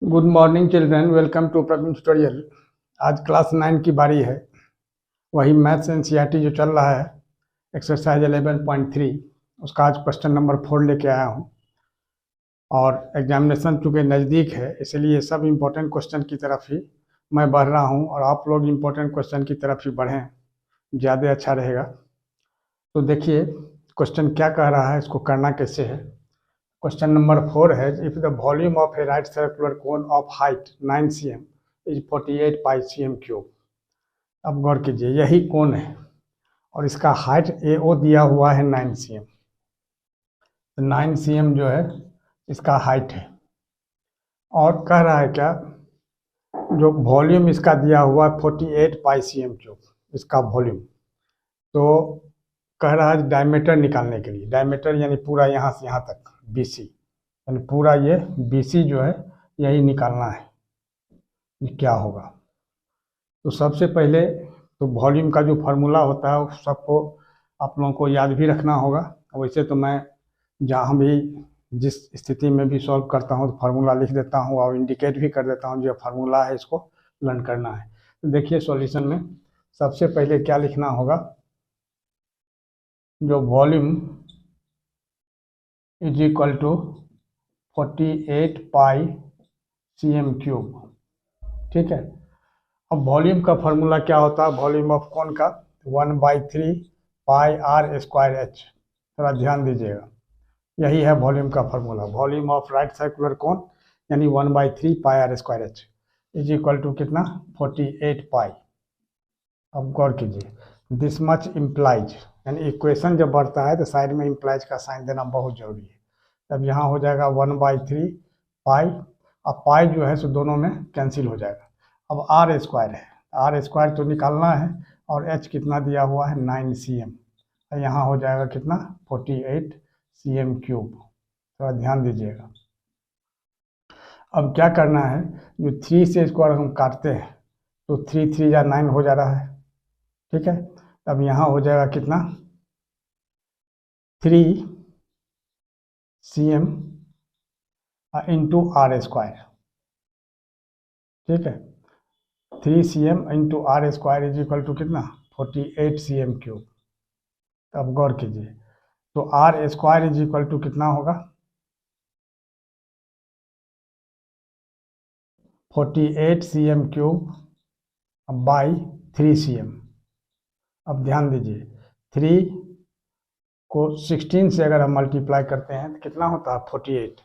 Good morning children, welcome to Praveen tutorial. आज class 9 की बारी है। वही मैथ्स एनसीईआरटी जो चल रहा है, एक्सरसाइज 11.3, उसका आज क्वेश्चन नंबर 4 लेके आया हूँ। और एग्जामिनेशन चूँकि नज़दीक है, इसलिए सब इम्पोर्टेंट क्वेश्चन की तरफ ही मैं बढ़ रहा हूँ और आप लोग इम्पोर्टेंट क्वेश्चन की तरफ ही बढ़ें, ज़्यादा अच्छा रहेगा। तो देखिए क्वेश्चन क्या कह रहा है, इसको करना कैसे है। क्वेश्चन नंबर 4 है, if the volume of a right circular cone of height 9 cm is 48 pi cm cube. अब गौर कीजिए, यही कोन है और इसका हाइट AO दिया हुआ है 9 cm। तो 9 cm जो है इसका हाइट है और कह रहा है क्या, जो वॉल्यूम इसका दिया हुआ है 48 पाई cm क्यूब, इसका वॉल्यूम। तो कह रहा है डायमीटर निकालने के लिए, डायमीटर यानी पूरा यहाँ से यहाँ तक BC, यानी पूरा ये BC जो है यही निकालना है। ये क्या होगा? तो सबसे पहले तो वॉल्यूम का जो फार्मूला होता है वो सबको आप लोगों को याद भी रखना होगा। वैसे तो मैं जहाँ भी जिस स्थिति में भी सॉल्व करता हूँ तो फार्मूला लिख देता हूँ और इंडिकेट भी कर देता हूँ जो फार्मूला है इसको लर्न करना है। तो देखिए सॉल्यूशन में सबसे पहले क्या लिखना होगा, जो volume is equal to 48 pi cm cube. ठीक है, अब वॉल्यूम का फार्मूला क्या होता है, वॉल्यूम ऑफ कोन का 1/3 पाई r स्क्वायर h। थोड़ा ध्यान दीजिएगा, यही है वॉल्यूम का formula. Volume of right circular cone यानी 1/3 pi r square h is equal to कितना, 48 पाई। अब गौर कीजिए, दिस मच इम्प्लाइज, यानी इक्वेशन जब बढ़ता है तो साइड में इम्प्लाइज का साइन देना बहुत जरूरी है। तब यहाँ हो जाएगा 1/3 पाई, अब पाई जो है सो दोनों में कैंसिल हो जाएगा। अब r स्क्वायर है, r स्क्वायर तो निकालना है और h कितना दिया हुआ है 9 cm, यहाँ हो जाएगा कितना 48 cm क्यूब। थोड़ा ध्यान दीजिएगा। अब क्या करना है, जो 3 से स्क्वायर हम काटते हैं तो 3 3 या 9 हो जा रहा है। ठीक है, अब यहाँ हो जाएगा कितना 3 cm इंटू r स्क्वायर। ठीक है, 3 cm into r square is equal to कितना 48 cm क्यूब। अब गौर कीजिए, तो r square is equal to कितना होगा 48 cm क्यूब बाई 3 cm। अब ध्यान दीजिए, 3 को 16 से अगर हम मल्टीप्लाई करते हैं तो कितना होता है 48,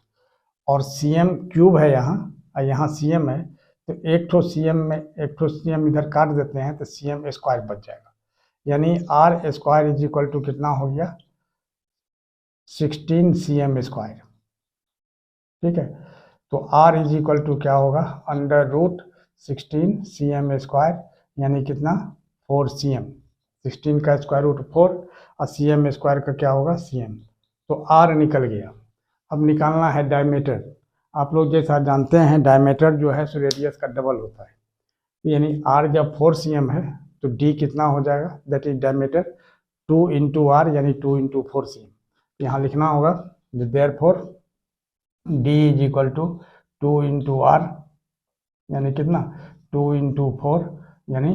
और cm क्यूब है यहाँ और यहाँ cm है, तो एक ठो cm इधर काट देते हैं तो cm स्क्वायर बच जाएगा। यानी r square is equal to कितना हो गया 16 cm स्क्वायर। ठीक है, तो r इज इक्वल टू क्या होगा √16 cm स्क्वायर, यानी कितना 4 cm। 16 का स्क्वायर रूट 4 और cm स्क्वायर का क्या होगा cm। तो r निकल गया। अब निकालना है डायमीटर। आप लोग जैसा जानते हैं डायमीटर जो है सो रेडियस का डबल होता है, यानी r जब 4 cm है तो d कितना हो जाएगा, that is diameter 2 into r, यानी 2 इंटू 4 cm। यहाँ लिखना होगा therefore d is equal to 2 into r, यानी कितना 2 इंटू 4 यानी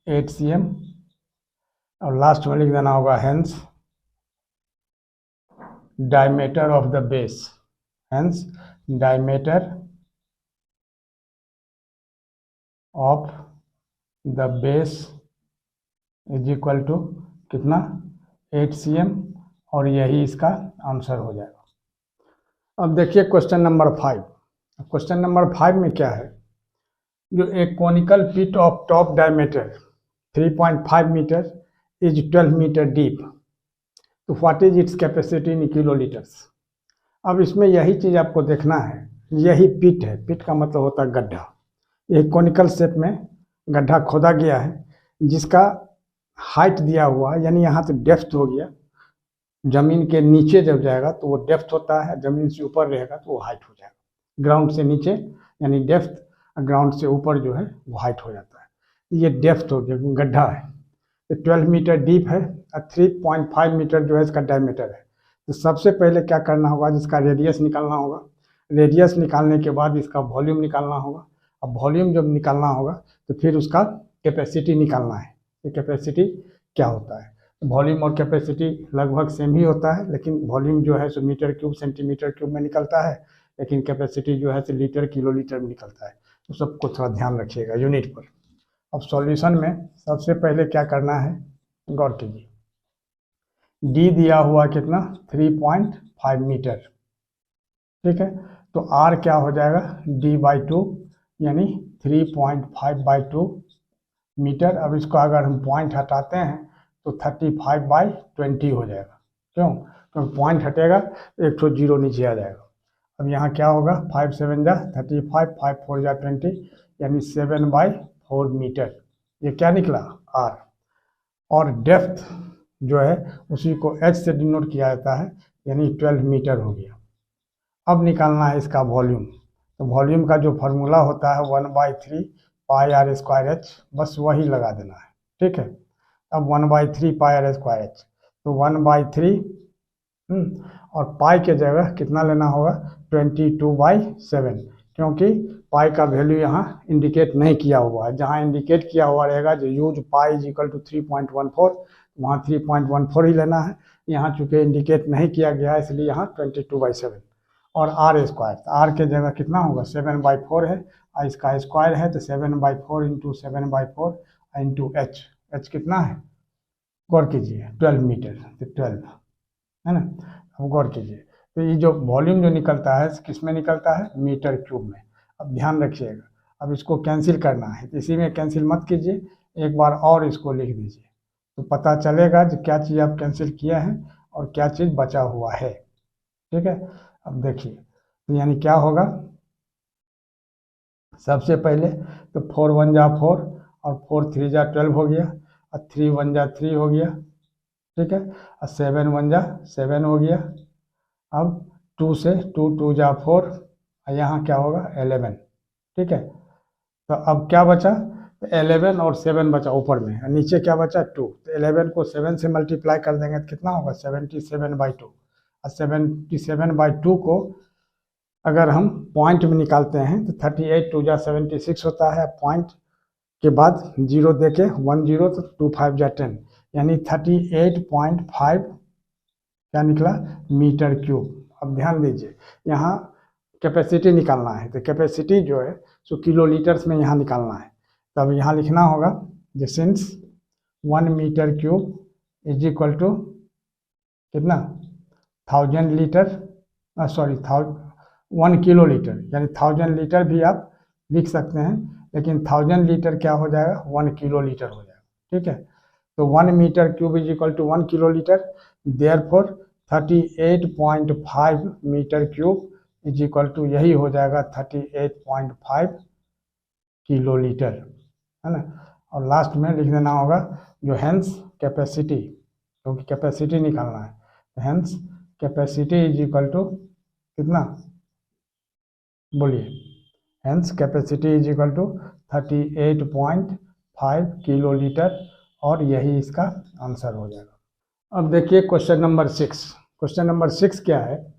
8 cm। और लास्ट में लिख देना होगा hence diameter of the base, hence diameter of the base is equal to कितना 8 cm, और यही इसका आंसर हो जाएगा। अब देखिए क्वेश्चन नंबर 5। क्वेश्चन नंबर 5 में क्या है, जो एक conical pit of top diameter 3.5 metre is 12 metre deep, तो what is its capacity in kilolitres. अब इसमें यही चीज़ आपको देखना है, यही पिट है, पिट का मतलब होता है गड्ढा। एक कोनिकल शेप में गड्ढा खोदा गया है जिसका हाइट दिया हुआ है, यानी यहाँ तो डेप्थ हो गया, जमीन के नीचे जब जाएगा तो वो डेप्थ होता है, जमीन से ऊपर रहेगा तो वो हाइट हो जाएगा। ग्राउंड से नीचे यानी डेप्थ, ग्राउंड से ऊपर जो है वो हाइट हो जाता है। ये डेप्थ हो गया, गड्ढा है, तो 12 मीटर डीप है और 3.5 मीटर जो है इसका डायमीटर है। तो सबसे पहले क्या करना होगा, जिसका रेडियस निकालना होगा, रेडियस निकालने के बाद इसका वॉल्यूम निकालना होगा। अब वॉल्यूम जब निकालना होगा तो फिर उसका कैपेसिटी निकालना है। तो कैपेसिटी क्या होता है? वॉल्यूम और कैपेसिटी लगभग सेम ही होता है, लेकिन वॉल्यूम जो है सो मीटर क्यूब सेंटीमीटर क्यूब में निकलता है, लेकिन कैपेसिटी जो है सो लीटर किलोलीटर में निकलता है। तो सबको थोड़ा ध्यान रखिएगा यूनिट पर। अब सॉल्यूशन में सबसे पहले क्या करना है, गौर कीजिए। डी दिया हुआ कितना 3.5 मीटर, ठीक है। तो आर क्या हो जाएगा d/2 यानी 3.5/2 मीटर। अब इसको अगर हम पॉइंट हटाते हैं तो 35/20 हो जाएगा। क्यों? क्योंकि पॉइंट हटेगा एक तो जीरो नीचे आ जाएगा। अब यहाँ क्या होगा 5 7 जा 35, 5 4 जा 20 यानी 7/4 मीटर। ये क्या निकला आर। और डेप्थ जो है उसी को एच से डिनोट किया जाता है, यानी 12 मीटर हो गया। अब निकालना है इसका वॉल्यूम। तो वॉल्यूम का जो फार्मूला होता है 1/3 पाई आर स्क्वायर एच, बस वही लगा देना है, ठीक है। अब 1/3 पाई आर स्क्वायर एच, तो 1/3 और पाई के जगह कितना लेना होगा 22/7, क्योंकि पाई का वैल्यू यहाँ इंडिकेट नहीं किया हुआ है। जहाँ इंडिकेट किया हुआ रहेगा जो use pi is equal to 3.14, वहाँ 3.14 ही लेना है। यहाँ चूंकि इंडिकेट नहीं किया गया है इसलिए यहाँ 22/7। और आर स्क्वायर, आर के जगह कितना होगा 7/4 है, और इसका स्क्वायर है तो 7/4 इंटू 7/4 इंटू एच। एच कितना है गौर कीजिए 12 मीटर, तो 12 है ना। अब गौर कीजिए, तो ये जो वॉल्यूम जो निकलता है किस में निकलता है मीटर क्यूब में। अब ध्यान रखिएगा, अब इसको कैंसिल करना है, तो इसी में कैंसिल मत कीजिए, एक बार और इसको लिख दीजिए तो पता चलेगा कि क्या चीज़ आप कैंसिल किया है और क्या चीज़ बचा हुआ है, ठीक है। अब देखिए तो यानी क्या होगा, सबसे पहले तो 4 1 जा 4 और 4 3 जा 12 हो गया, और 3 1 जा 3 हो गया, ठीक है। और 7 1 जा 7 हो गया। अब 2 से 2 2 जा 4 और यहाँ क्या होगा 11, ठीक है। तो अब क्या बचा, तो 11 और 7 बचा ऊपर में, और नीचे क्या बचा 2। तो 11 को 7 से मल्टीप्लाई कर देंगे तो कितना होगा 77/2। और 77/2 को अगर हम पॉइंट में निकालते हैं तो 38 2 जा 76 होता है। पॉइंट के बाद जीरो देके 1 0 तो 2 5 जा 10, यानी 38.5 क्या निकला मीटर क्यूब। अब ध्यान दीजिए यहाँ कैपेसिटी निकालना है, तो कैपेसिटी जो है सो किलो लीटर्स में यहाँ निकालना है। तो अब यहाँ लिखना होगा जो since 1 metre cube is equal to कितना 1000 लीटर, सॉरी 1 किलो लीटर, यानी 1000 लीटर भी आप लिख सकते हैं, लेकिन 1000 लीटर क्या हो जाएगा 1 किलो लीटर हो जाएगा, ठीक है। तो 1 metre cube is equal to 1 kilo litre, therefore 38.5 metre cube is equal to यही हो जाएगा 38.5 किलो लीटर, है ना। और लास्ट में लिख देना होगा जो हेंस कैपेसिटी, क्योंकि कैपेसिटी निकालना है, hence capacity is equal to कितना बोलिए, hence capacity is equal to 38.5 kilo litre, और यही इसका आंसर हो जाएगा। अब देखिए क्वेश्चन नंबर 6। क्वेश्चन नंबर 6 क्या है,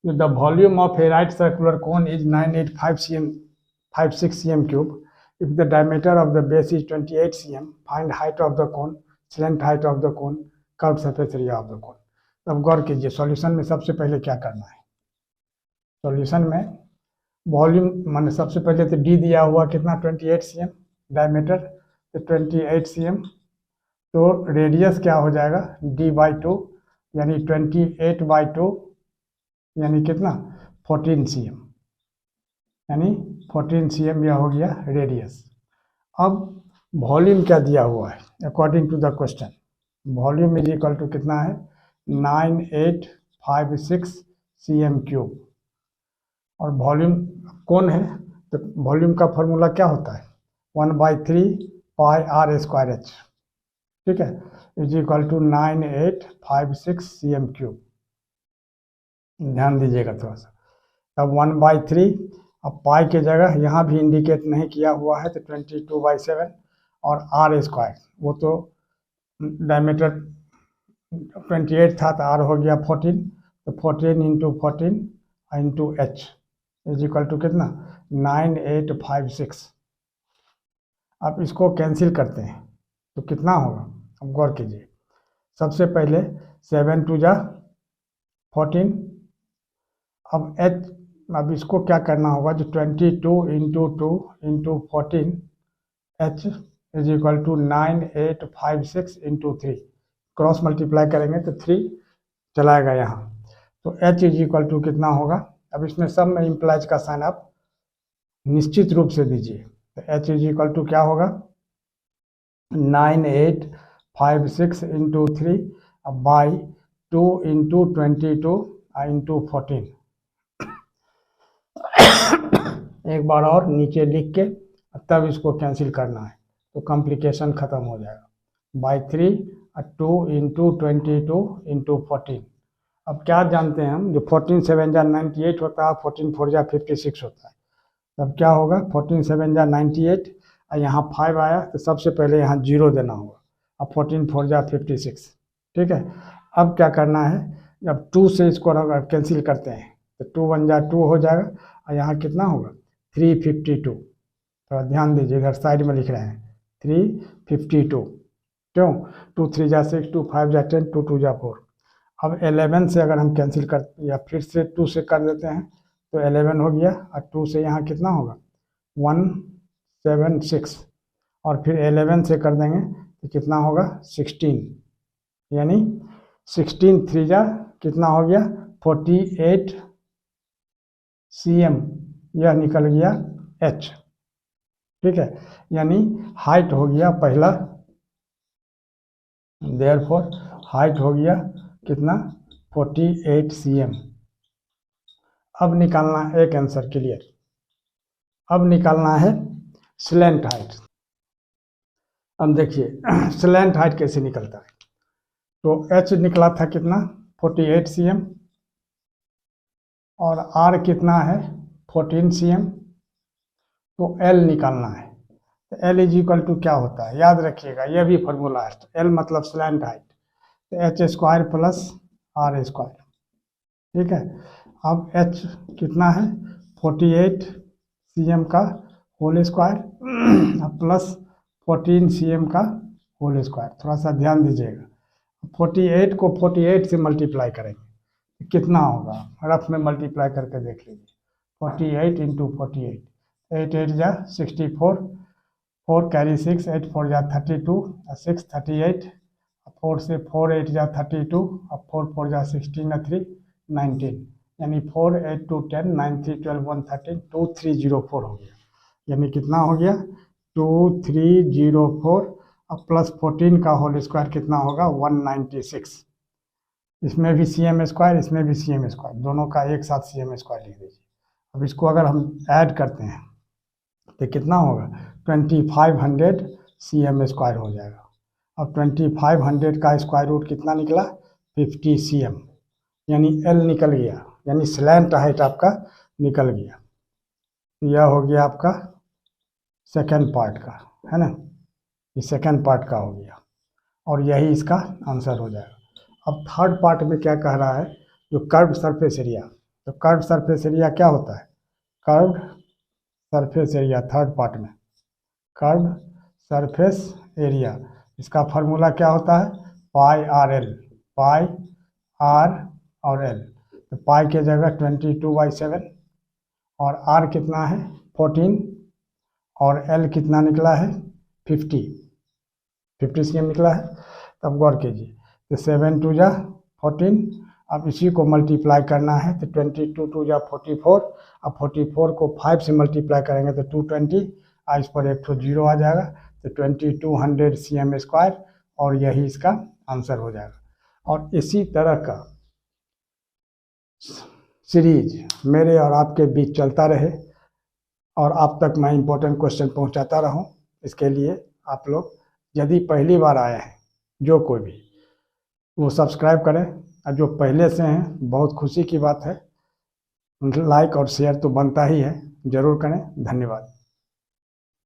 the volume of a right circular cone is 985 cm cube, if the diameter of the base is 28 cm, find height of the cone, slant height of the cone, curve surface area of the cone. अब गौर कीजिए solution में सबसे पहले क्या करना है। Solution में वॉल्यूम माने सबसे पहले तो डी दिया हुआ कितना 28 cm डायमीटर, तो 28 cm, तो रेडियस क्या हो जाएगा d/2 यानी 28/2 यानी कितना 14 cm, यानी 14 cm यह हो गया रेडियस। अब वॉल्यूम क्या दिया हुआ है according to the question, volume is equal to कितना है 9856 cm क्यूब, और वॉल्यूम कौन है तो वॉल्यूम का फॉर्मूला क्या होता है 1/3 पाई आर स्क्वायर एच, ठीक है, is equal to 9856 cm cube. ध्यान दीजिएगा थोड़ा सा। अब 1/3, अब पाई के जगह यहाँ भी इंडिकेट नहीं किया हुआ है तो 22/7, और आर स्क्वायर वो तो डायमीटर 28 था तो आर हो गया 14, तो 14 into 14 into H, is equal to कितना 9856। अब इसको कैंसिल करते हैं तो कितना होगा, अब गौर कीजिए। सबसे पहले 7 2 जा 14। अब इसको क्या करना होगा, जो 22 into 2 into 14 h is equal to 9856 into 3। Cross multiply करेंगे तो 3 चलाएगा यहाँ, तो h इज इक्वल टू कितना होगा। अब इसमें सब में इम्प्लाइज का साइन आप निश्चित रूप से दीजिए, तो h इज इक्वल टू क्या होगा 9856 इंटू 3 बाई 2 इंटू 22 इंटू 14। एक बार और नीचे लिख के तब इसको कैंसिल करना है तो कॉम्प्लिकेशन ख़त्म हो जाएगा। By 3 2 into 22 into 14। अब क्या जानते हैं हम, जो 14 7 जा 98 होता है, 14 4 जा 56 होता है। तब क्या होगा 14 7 जा 98 और यहाँ 5 आया तो सबसे पहले यहाँ 0 देना होगा। अब 14 4 जा 56, ठीक है। अब क्या करना है, जब 2 से इसको कैंसिल करते हैं तो 2 1 जा 2 हो जाएगा और यहाँ कितना होगा 352। थोड़ा ध्यान दीजिए, इधर साइड में लिख रहे हैं 352। क्यों, 2 3 जा 6, 2 5 जा 10, 2 2 जा 4। अब 11 से अगर हम कैंसिल कर या फिर से 2 से कर देते हैं तो 11 हो गया और 2 से यहाँ कितना होगा 176 और फिर 11 से कर देंगे तो कितना होगा 16, यानी 16 3 जा कितना हो गया 48 cm, यह निकल गया h, ठीक है। यानी हाइट हो गया पहला, देयरफॉर हाइट हो गया कितना 48 cm। अब निकालना एक आंसर क्लियर। अब निकालना है स्लैंट हाइट। अब देखिए स्लैंट हाइट कैसे निकलता है, तो h निकला था कितना 48 cm और r कितना है 14 cm, तो l निकालना है। तो l इज इक्वल टू क्या होता है, याद रखिएगा यह भी फॉर्मूला है। तो l मतलब स्लैंट हाइट, तो H square plus R square, ठीक है। अब h कितना है 48 cm का होल स्क्वायर प्लस 14 cm का होल स्क्वायर। थोड़ा सा ध्यान दीजिएगा, 48 को 48 से मल्टीप्लाई करेंगे कितना होगा, रफ में मल्टीप्लाई करके देख लीजिए। 48 इंटू 48, 8 8 जा 64, 4 कैरी 6, 8 4 जा 32, 6 38, 4 से 4 8 जा 32, अब 4 4 जा 16 3 19, यानी 4 8 2 10 9 3 12 1 13 2304 हो गया। यानी कितना हो गया 2304 अब प्लस 14 का होल स्क्वायर कितना होगा 196। इसमें भी cm स्क्वायर, इसमें भी cm स्क्वायर, दोनों का एक साथ cm स्क्वायर लिख दीजिए। अब इसको अगर हम ऐड करते हैं तो कितना होगा 2500 cm स्क्वायर हो जाएगा। अब 2500 का स्क्वायर रूट कितना निकला 50 cm, यानी L निकल गया, यानी स्लैंट हाइट आपका निकल गया। यह हो गया आपका सेकेंड पार्ट का, है ना, ये सेकेंड पार्ट का हो गया और यही इसका आंसर हो जाएगा। अब थर्ड पार्ट में क्या कह रहा है, जो कर्व सरफेस एरिया, तो कर्व सरफेस एरिया क्या होता है, curve surface area third part में कर्व सरफेस एरिया, इसका फार्मूला क्या होता है पाई आर एल, पाई आर और एल। तो पाई के जगह 22/7 और आर कितना है 14 और एल कितना निकला है 50 cm निकला है। तब गौर कीजिए, तो 7 2 जा 14, अब इसी को मल्टीप्लाई करना है तो 22 2 जा 44, अब 44 को 5 से मल्टीप्लाई करेंगे तो 220, इस पर एक तो 0 आ जाएगा, तो 2200 cm स्क्वायर और यही इसका आंसर हो जाएगा। और इसी तरह का सीरीज मेरे और आपके बीच चलता रहे और आप तक मैं इम्पोर्टेंट क्वेश्चन पहुंचाता रहूं। इसके लिए आप लोग यदि पहली बार आए हैं जो कोई भी, वो सब्सक्राइब करें, और जो पहले से हैं बहुत खुशी की बात है, लाइक और शेयर तो बनता ही है, ज़रूर करें। धन्यवाद।